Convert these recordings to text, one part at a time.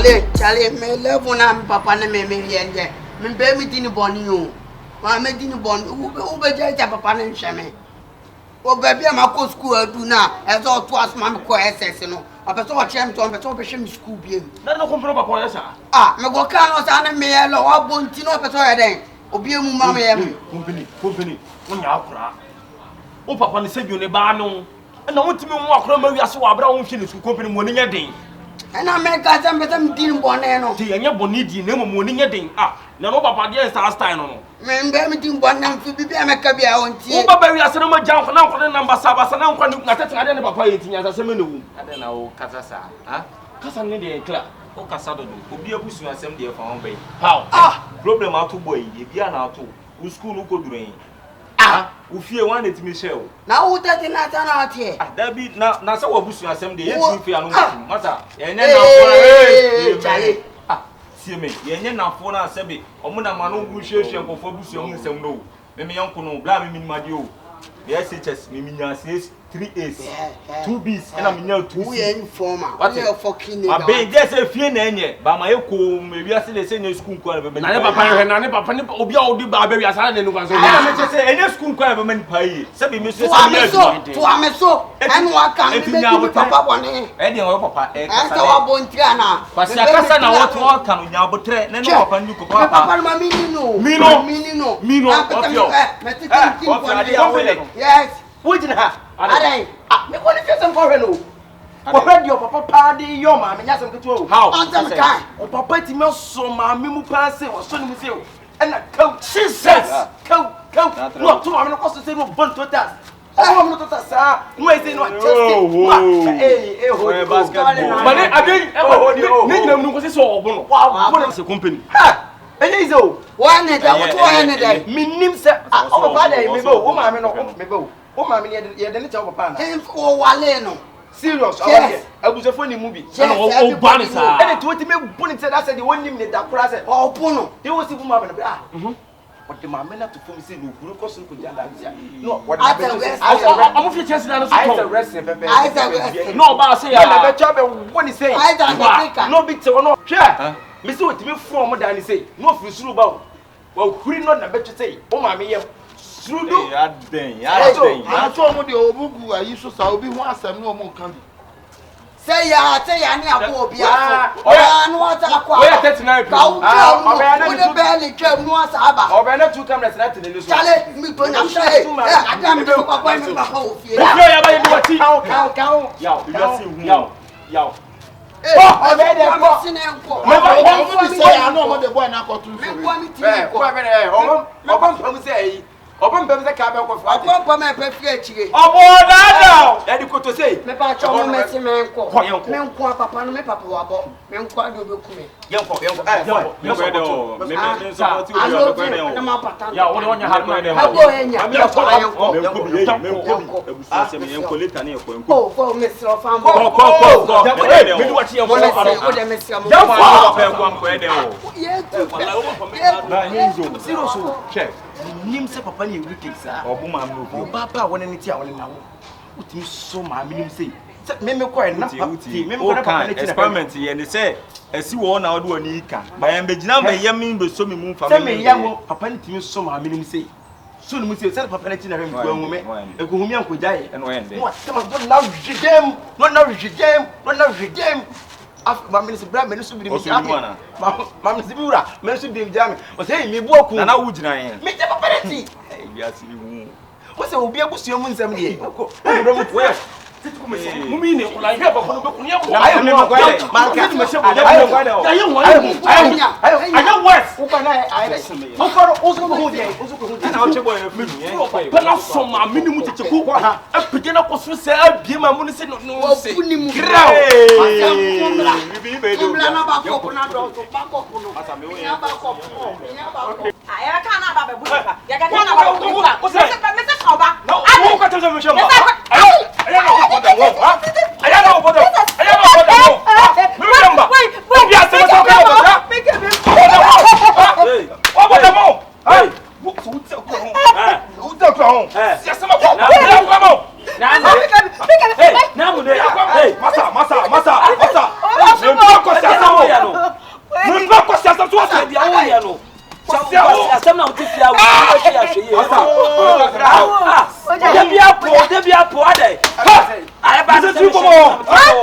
Charlie, me level na papa na me yenge. Me be me dini boni yo. Ma me dini boni. Ube je papa na nhweme. O baby am go school adu na. E so to asma me ko SS no. Apeso wa chem to apeso be hwe me school biem. Na no kompro papa ya sa. Me go kan no sa na me ye lo wa bonti no apeso ye den. Obi emu ma me ye. Kompany. Wonya akura. O papa ne sebi ne ba no. Na wontimi mu akura ma wiase wa abra wo hwe ne school kompany mo ne nya den. Na me ka se me dini boni no. Ti enya boni di na mo ne nya den. Na no papa dey style no. Me mbe me dini boni na mfi bibia me ka bia wonti. Wo baba wiase no ma jan ko na ko ne number saba na ko na tete ade ne papa ye tinya sa se me no wu. Ade na wo kasa sa. Ha? Kasa ne dey clear. O kasa do. Obi abusu asem dey fa won bai. How? Problem ato boy, dey bia na ato. Wo school no ko duren. Wo fie wan let me share. Na wo tete na ta na ate. Da bi na se wo abusu asem dey ye fie anu mata. Ye nye na fo Charlie. Sie me. Ye nye na fo na asebe. Omo na ma no wu hwehwe nkofo abusu hu nsem no. Me yanko no bla me minimade o. Yes, HS me minya 3 A's, 2 B's, and I'm now 2 C's. We are informer. What are you fucking? My baby just a few nenye, but my echo maybe I see the same school choir. Na papa ni obi a odi ba baby asara de no kwanso. I just say any school choir be man pay. Say be me so. To ameso. And what can be papa bone? E dey o papa e kasa. Asa wa bontia na. Pasi akasa na what work kan nya botre, na no papa ndu ko papa. Papa ma mini no. Yes. Wait in her. I me want to get some for her no. Papa your papa party your mama nya some keto. How? Answer time. O papa ti me so mama mu pass o so ni mu se o. And na coach. Jesus. Coach. No to mama no cost say no bon total. Oh mama no total sa. No say no just. Eh basketball. Mane again ni nyina mu ko se so obo no. Wa mo se company. Ha. Enye izo. One day what one day. Minim se o papa dey me bo. O mama no me bo. O mama ye de ne cha papa na. O wale no. Serious. Yes. Abusefo ni mu bi. O ban sa. And it what me buni say that say the one nim ne da kura say. O puno. They was even mama na. What the mama na to form say no guru ko so ko janda ntia. No, what I am fi chance na so. I the rest pepe. No ba say ya. Na be cha be woni say. I don't no big say no. Hwe. Me say what me from dan say. No fi suru ba. Wa huri no na be say. O mama ye Sudu. Ya den. I told you the obugu ayi so sa obi ho asem no mo kan bi. Say ya ni abo obi afo. Oya no ata akwa. Oya 39. Oya no belly twam no asa aba. Oya na 2 cameras na tele so. Chale mi to na say. Adam mi papa mi papa ofie. Ofie ya ba ye biwati. Count. Yaw. Oh, obe de ko. Sinenko. Me say I know what the boy na ko tu so. Me kwa mi ti ko. Obam pam say Open Pemse Cabin for Papa, my perfect. Oh, now! Daddy could to say, me pa cho me ti me nko. Me nko papa no me papa wa bo. Me nko ade obeku me. Yo me support you your brother. Na ma pata. Ya wo nya ha me. Abo enya. Oh, me sro fam. Go. Me do what you want. O de me sro mo. Chef. Nim se papa ni wicked sa. Obuma no. Papa wona ni ti a wona nawo. Utimi so ma minim sei. Se me ko e na pati. Me ko papa ni experiment ye ne se esi wo na wo ni ka. Ba yan begina ba yem be so me mu fa me. Se me yam papa ni timi so ma minim sei. So ni mu sei se papa ni ti na re mi ko hu me. E ko hu mi anko jaye. E no ende. No se ma do na rigem. Ma ministre bra me so bi mi jame. Ma ministre bi wura me so bi mi jame. O say mi bu oku. Na na wo gina yen. Me je papa ni ti. Bi asi hu. O say obi abusuo mu nsam de. Ko do mu we. Mumi ne ko la hwe ba ko no be ko nya ko. Ayo me ko ale. Ma ka me se ko ya. Ayo west. Ko kana ayo. O ko hu de. Na o che boy e funu ye. Pe na so ma minimum tete ko. E pege na ko so se abie ma mu ne se no se. Grau. Bibi be do. Na ba ko na do to ba ko no. Asa me wo ye. Na ba ko. Ya ka na ba be buka. Ya ka na ba buka. Me se ka ba. Ayo ko tete me shamba.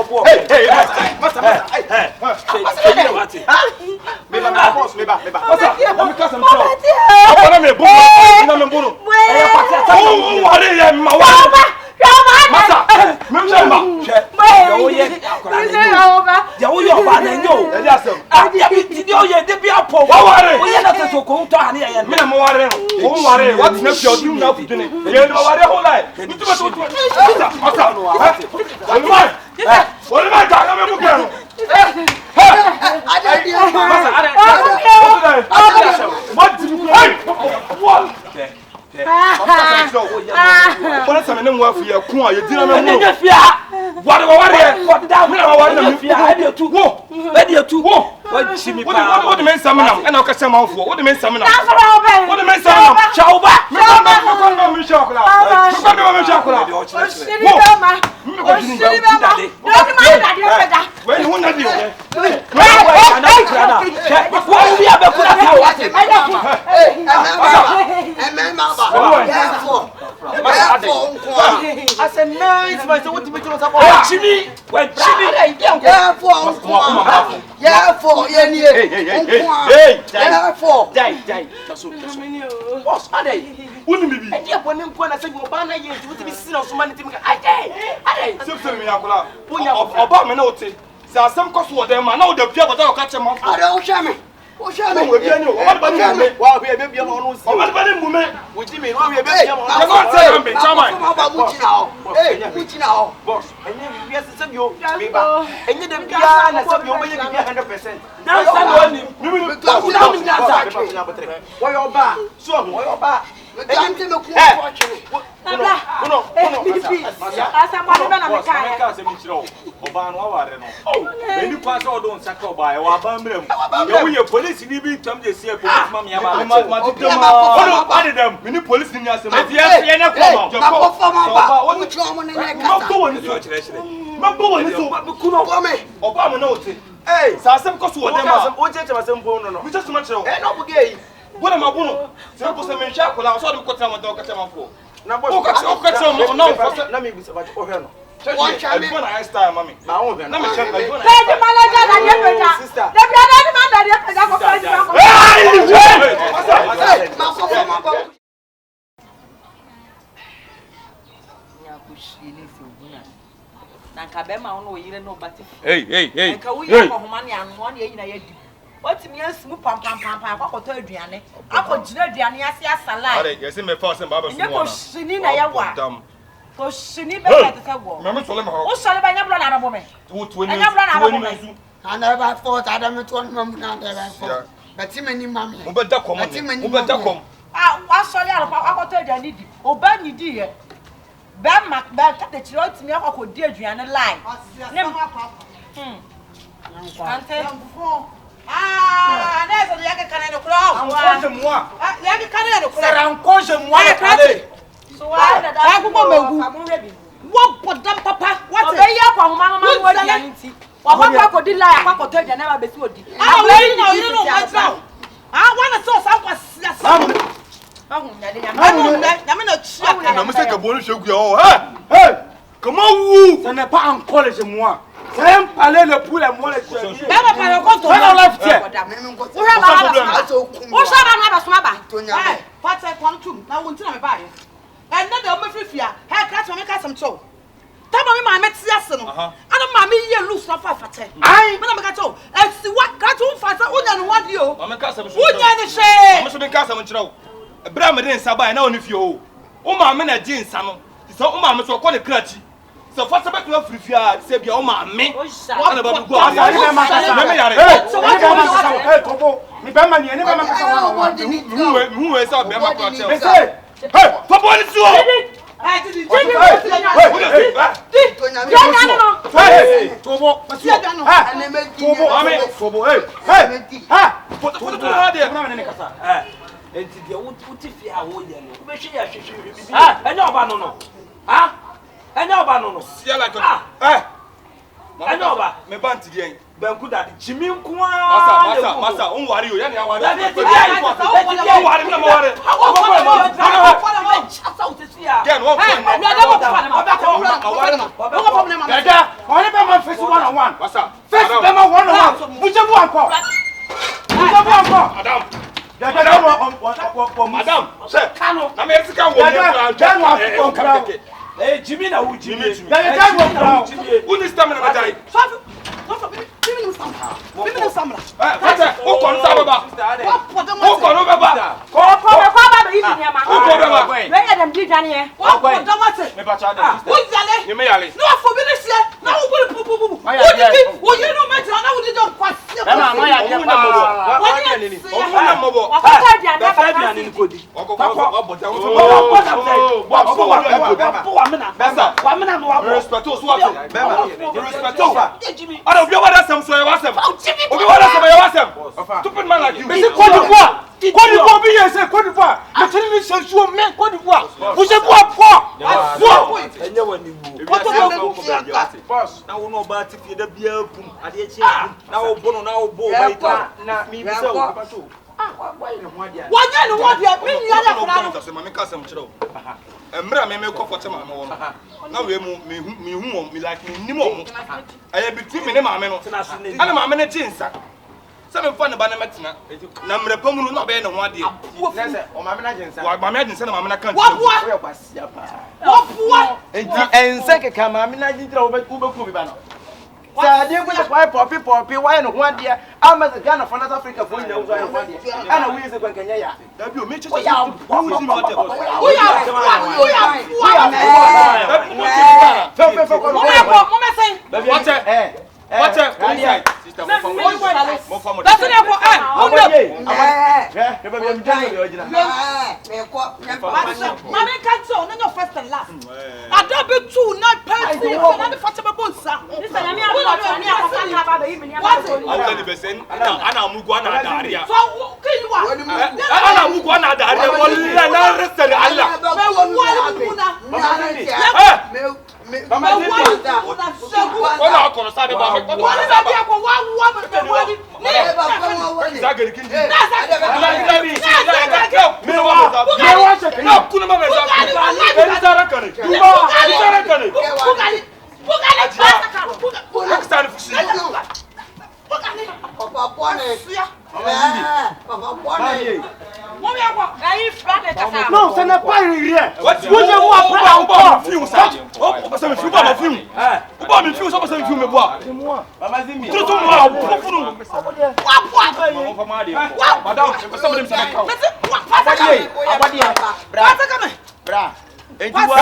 obo. Hey, masa. Me ba boss, me ba. Masa, I'm custom so. Abona me bo. Ina me bo. Eh, pati. Oh, ware ye ma wa. Masa, me mba. Yo ye akora na. Ya wo yo ba na nyo. E dia sem. Ya bi ti yo ye de bi apo. Ware. Wo ye na to ko to ani ye. Me na mo ware no. Wo ware, what na fi odum na fudune. Ye no ware ho lai. Ntuma to. Masa. Alma. What am I talking about? What is the work for your coin? You didn't know. What the men summon and I'll catch them off. What the men summon? What the men summon? Some cost for them, I know the people that catch them off. I don't share me. What share me? What about me? Well, we are maybe on what about the woman? What do you mean? We are maybe on boss. And then we are send you, and you the piano, and some you will be 100%. Now, why your bar? So, why your bar? What am I going to say? I'm going to shackle. I saw them cut them dog. Cut them for. Now, let me be so much over. One time, I style, mommy. Now, let me check. Sister. What me smooth pam akoto aduane akogina aduane ase asala are you see me first baba so ko shini na yawa ko shini be ka te wo me so le ma o so le ba nya blo na abo me wo 20 and ever fought adam to one mum na ever but him any mama mo be da kom wa so le akoto aduane di o ba ni di ye be ma ba ka te chiro timi akokodi aduane line ante nessa do yaga caneno cross. Encourage-moi. Yaga caneno cross. Encourage-moi. Allez. So why that I go megu. What put them papa? What be ya kwa mama wo di anti. Wa papa ko di lie akwa ko to dia na ba besi odi. We know you know what now. Wanna so some kwa sia. Nyame na chia. Na me say ka bonu shegu ya. Hey. Comment vous? Ce n'est pas encourage-moi. C'est un palais le pour les mots les chers. Baba pa yo ko to. Fais la left. Wo ha ba ba so ba. Hey, what say come na won ti na me ba ye. And na de o me frifia. Hey, catch me catch some cho. Tama me ma meti ase no. Ana ma me ye loose na fa fate. Ai, me na me catch o. E si wa catch o fate o nya no wadi o. Ma me catch some. O nya ne hwe. Ma me so bin catch some nchira o. Ebra me den saba na oni fie o. O ma me na ji nsa no. So o ma me so ko ne krachi. So for sabbat to frifia say bia o ma me ana ba go asa me yare So what hey tobo mi be ma ni ene be ma kasa wa mu we say be ma ko che me say hey tobo ni so Enya oba no no. See like eh. Enya oba me banti dey. Banku da chimi nko Masa, on worry o, ya ni awari. O worry na mo worry. Again, one point. Only be man face 1-on-1. What's up? Face be man 1-on-1. Bujebu anko. Bujebu anko. Madam. Madam. Say, Kano. Na me sika wo me. Eh, Jimmy na wo Jimmy. Who this time na die? Obi wala sama ya wasem. Stupid man like you. Mais c'est Côte d'Ivoire. Côte d'Ivoire bien c'est Côte d'Ivoire. Mais tu ne sais pas même Côte d'Ivoire. Vous êtes quoi? Enye wani bu. Boss, na wo no ba ti fi da bia pum. Ade echi. Na wo bono na wo bo ba ita. Na mi bi se wo ba to. Why no ho dia? Wanya no ho dia. Me nia ya kra no. Se mama ka sem kire o. Emra me comfort ma mo no. Na we mu me hu me like me nim o. Aye between me ne maame no. Ana maame ne jinsa. Se me fa ne ba na metena. Na mre pamu no na be ne ho ade. Nese, o maame na jinsa. Wa maame jinsa na maame na kan. Wapua. Wapua. Enti ense ke ka maame na jintra wo be ku bi ba no. Sa de ko why poppy why no ho ade. Ama se Ghana for North Africa for ina wo so ho ade. Ana we ise kwa Kenya ya. Da bi o me che. Non, ce n'est pas rien. Bougez-vous après encore. Ça me fume pas ma fume. Pourquoi me fume ça parce que me fume me bois. C'est moi. Maman Zimi. Tout moi profond. Madame, ça me dit Bra. Et tu vois,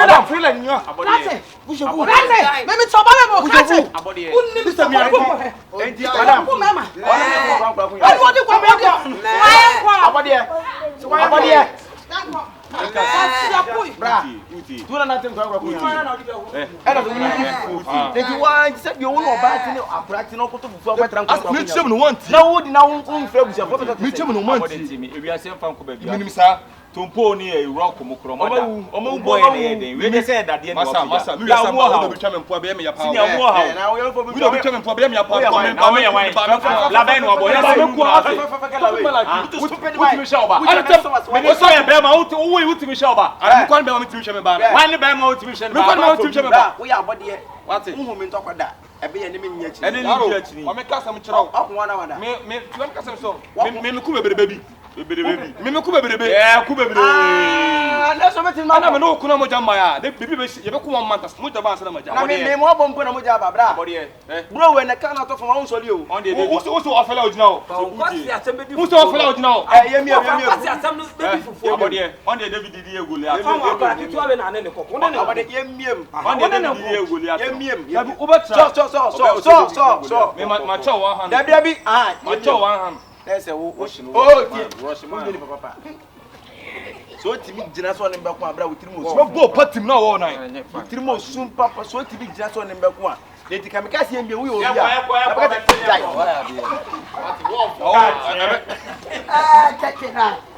la fouille la nuit. Bougez-vous. Mais tu vas pas me bougez-vous. Tompo ni e rock mo kro mo da. Omo boy na den. We dey say that dey no. Masa, mi ya mo ha. Betwa me mpo be me ya pa. Senior mo ha. Na we betwa me mpo be me ya pa. Na me ya wan. La ben no boy. Na me ku ha. Wuti mi sha oba. Me so ya be ma wuti mi sha oba. Ari ko be ma mi sha me ba. Wan ni be ma wuti mi sha me ba. Me ko ma wuti sha me ba. We ya body. What? Uhu mi ntokoda. Ebe ye ni me nya chi. Ene ni nya chi ni. O me ka sam kira o. Okun na wada. Me tu ka sam so. Me ku be baby. Me ku be. Eh, ku be. Na so metin ma Ana me no ku na mo jamba ya. De bibi be ye be ku 1 month. Mo jamba sa na mo jamba. na me mo bompo na mo ja babra. Body eh. Bro we na kana to fama unsoli o. On dey. Wo so ofela ojina o. Wo so ofela ojina o. Ye mi. Body eh. On dey David di egoli ati. Abade ye miem. On dey David di egoli ati. Ye miem. Ya bi obetra. So. Me ma cha 1 hand. Dabi ah. Ma cha 1 hand. Ese wo rush man. Papa. So timi gina so ne mbeko abra wotiri Me go patim na wo nan. wotiri mo sun papa so timi gina so ne mbeko a eti kamikasi embe wo obi Kekena.